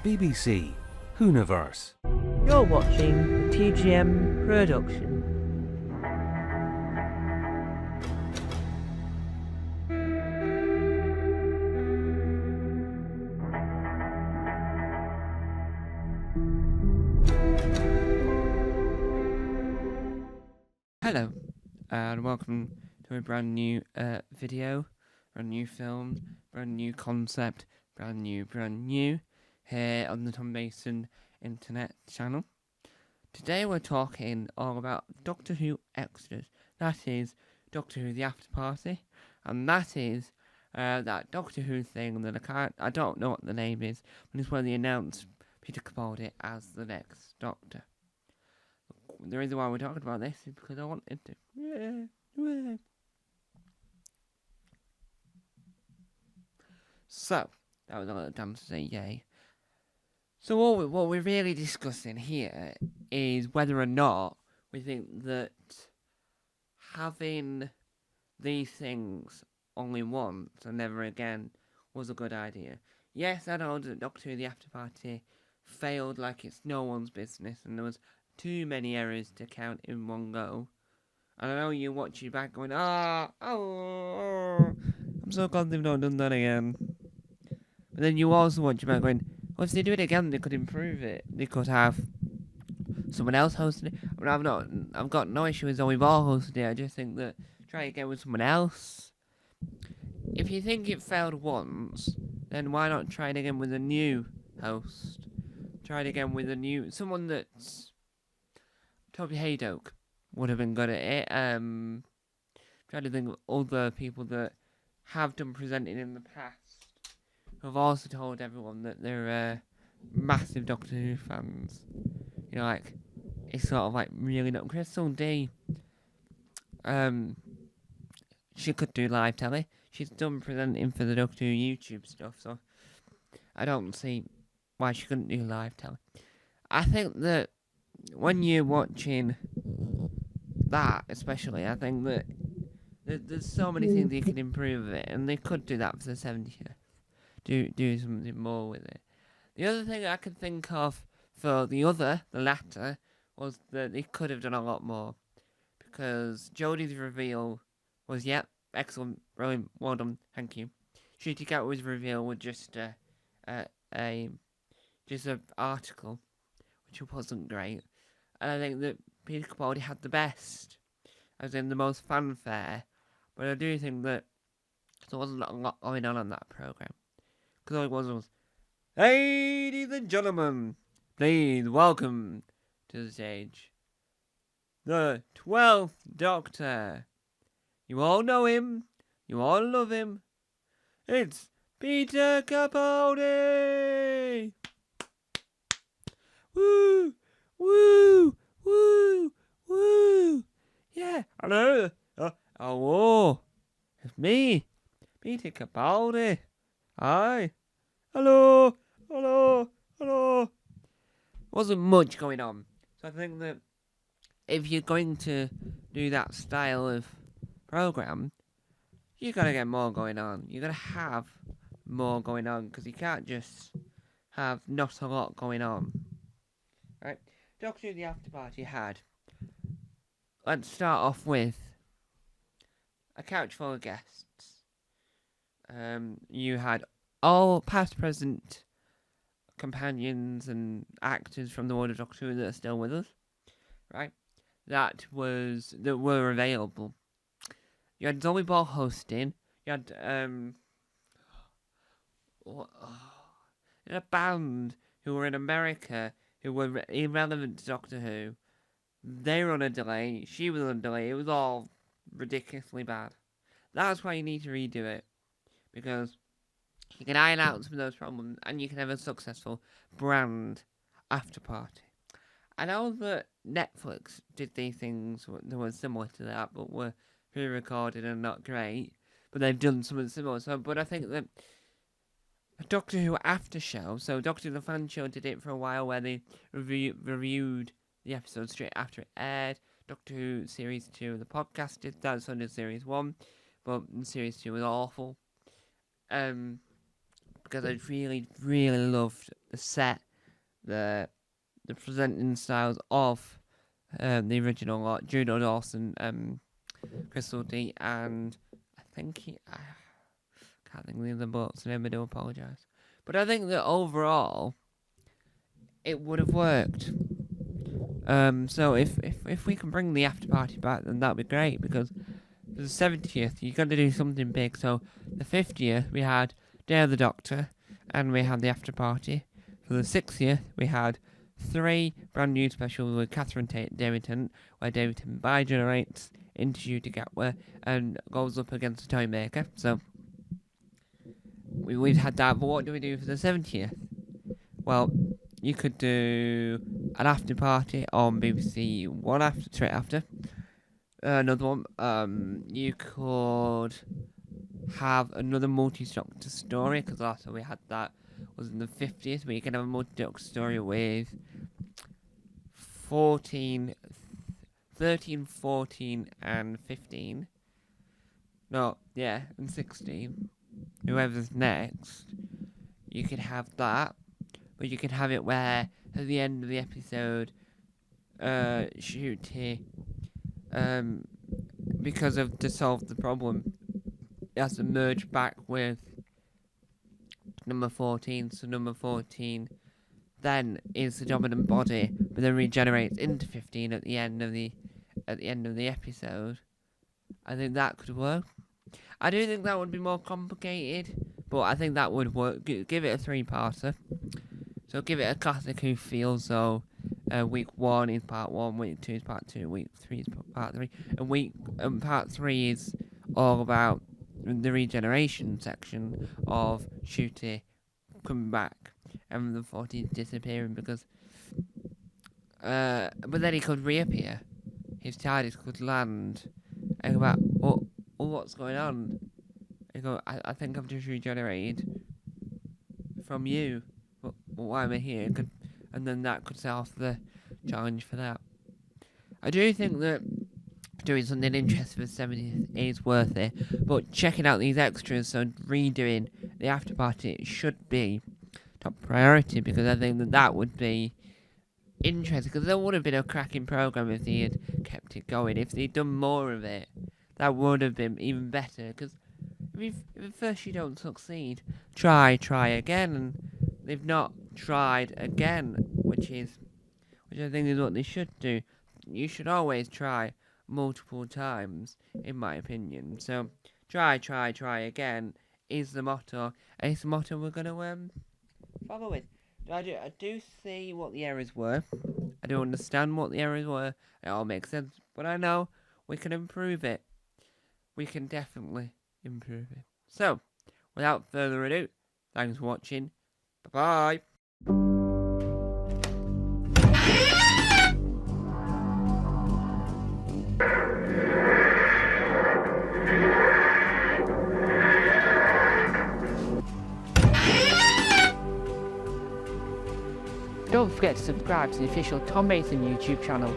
BBC Hooniverse. You're watching the TGM production. Hello, and welcome to a brand new video, brand new film, brand new concept, brand new here on the Tom Mason Internet channel. Today we're talking all about Doctor Who Extras. That is Doctor Who The After Party, and that is that Doctor Who thing that I don't know what the name is, but it's where they announced Peter Capaldi as the next Doctor. The reason why we're talking about this is because I wanted to. So, that was a little dumb to say yay. So what we're really discussing here is whether or not we think that having these things only once and never again was a good idea. Yes, I know that Doctor Who The After Party failed like it's no one's business, and there was too many errors to count in one go. And I know you watch it back going, I'm so glad they've not done that again. But then you also watch it back going, well, if they do it again, they could improve it. They could have someone else hosting it. I mean, I've got no issue with Zoe Ball hosting it. I just think that try again with someone else. If you think it failed once, then why not try it again with a new host? Try it again with someone that's Toby Haydock would have been good at it. Trying to think of other people that have done presenting in the past who have also told everyone that they're massive Doctor Who fans. You know, like, it's sort of like really not. Crystal D, she could do live telly. She's done presenting for the Doctor Who YouTube stuff, so I don't see why she couldn't do live telly. I think that when you're watching that, especially, I think that there's so many things you can improve with it, and they could do that for the 70th. Do something more with it. The other thing I could think of for the latter, was that they could have done a lot more. Because Jodie's reveal was, excellent, brilliant, well done, thank you. Ncuti Gatwa's reveal was just an article, which wasn't great. And I think that Peter Capaldi had the best, as in the most fanfare. But I do think that there wasn't a lot going on that programme. Because all it was, ladies and gentlemen, please welcome to the stage the 12th Doctor. You all know him, you all love him. It's Peter Capaldi! Woo! Woo! Woo! Woo! Yeah, hello. Hello. It's me, Peter Capaldi. Hi. Hello. Hello. Hello. Wasn't much going on. So I think that if you're going to do that style of program, you gotta get more going on. You gotta have more going on, because you can't just have not a lot going on. Right? Doctor Who The After Party had, let's start off with a couch full of guests. You had all past, present companions and actors from the world of Doctor Who that are still with us, right? That were available. You had Zoe Ball hosting. You had a band who were in America who were irrelevant to Doctor Who. They were on a delay. She was on a delay. It was all ridiculously bad. That's why you need to redo it, because you can iron out some of those problems, and you can have a successful brand after party. I know that Netflix did these things that were similar to that, but were pre-recorded and not great. But they've done something similar. But I think that a Doctor Who after show, so Doctor Who The Fan Show did it for a while, where they reviewed the episode straight after it aired. Doctor Who Series 2, the podcast did that, so did Series 1. But Series 2 was awful. Because I really, really loved set, the presenting styles of the original lot, Juno Dawson, Crystal D, and I think I can't think of the other book's name. I do apologise, but I think that overall it would have worked. So if we can bring the after party back, then that'd be great, because for the 70th you got to do something big. So the 50th we had Day of the Doctor, and we had the after party. For the 60th we had 3 brand new specials with Catherine David Tennant, where David Tennant bi-generates into Ncuti Gatwa and goes up against the Toymaker. So we've had that, but what do we do for the 70th? Well, you could do an after party on BBC One straight after. Another one. You could have another multi-Doctor story, because last time we had that was in the 50th, but you can have a multi-Doctor story with 13, 14 and 15. No, yeah, and 16. Whoever's next, you could have that, but you could have it where at the end of the episode, Ncuti, because of to solve the problem, it has to merge back with number 14. So number 14 then is the dominant body, but then regenerates into 15 at the end of the episode. I think that could work. I do think that would be more complicated, but I think that would work. Give it a 3-parter. So give it a classic Who feel. So week 1 is part 1, week 2 is part 2, week 3 is part 3, and part 3 is all about the regeneration section of Ncuti coming back and the 14th disappearing, because but then he could reappear. His TARDIS could land and go back, oh, what's going on? And go, I think I've just regenerated from you, but why am I here? And then that could set off the challenge for that. I do think that doing something interesting for 70th is worth it, but checking out these extras, so redoing the after party, should be top priority, because I think that would be interesting, because there would have been a cracking programme if they had kept it going. If they'd done more of it, that would have been even better, because if at first you don't succeed, try again, and they've not tried again, which I think is what they should do. You should always try multiple times, in my opinion. So try again is the motto, and it's the motto we're going to follow with. I do see what the errors were. I do understand what the errors were. It all makes sense, but I know we can improve it. We can definitely improve it. So, without further ado, thanks for watching. Bye bye. Don't forget to subscribe to the official Tom Mason YouTube channel.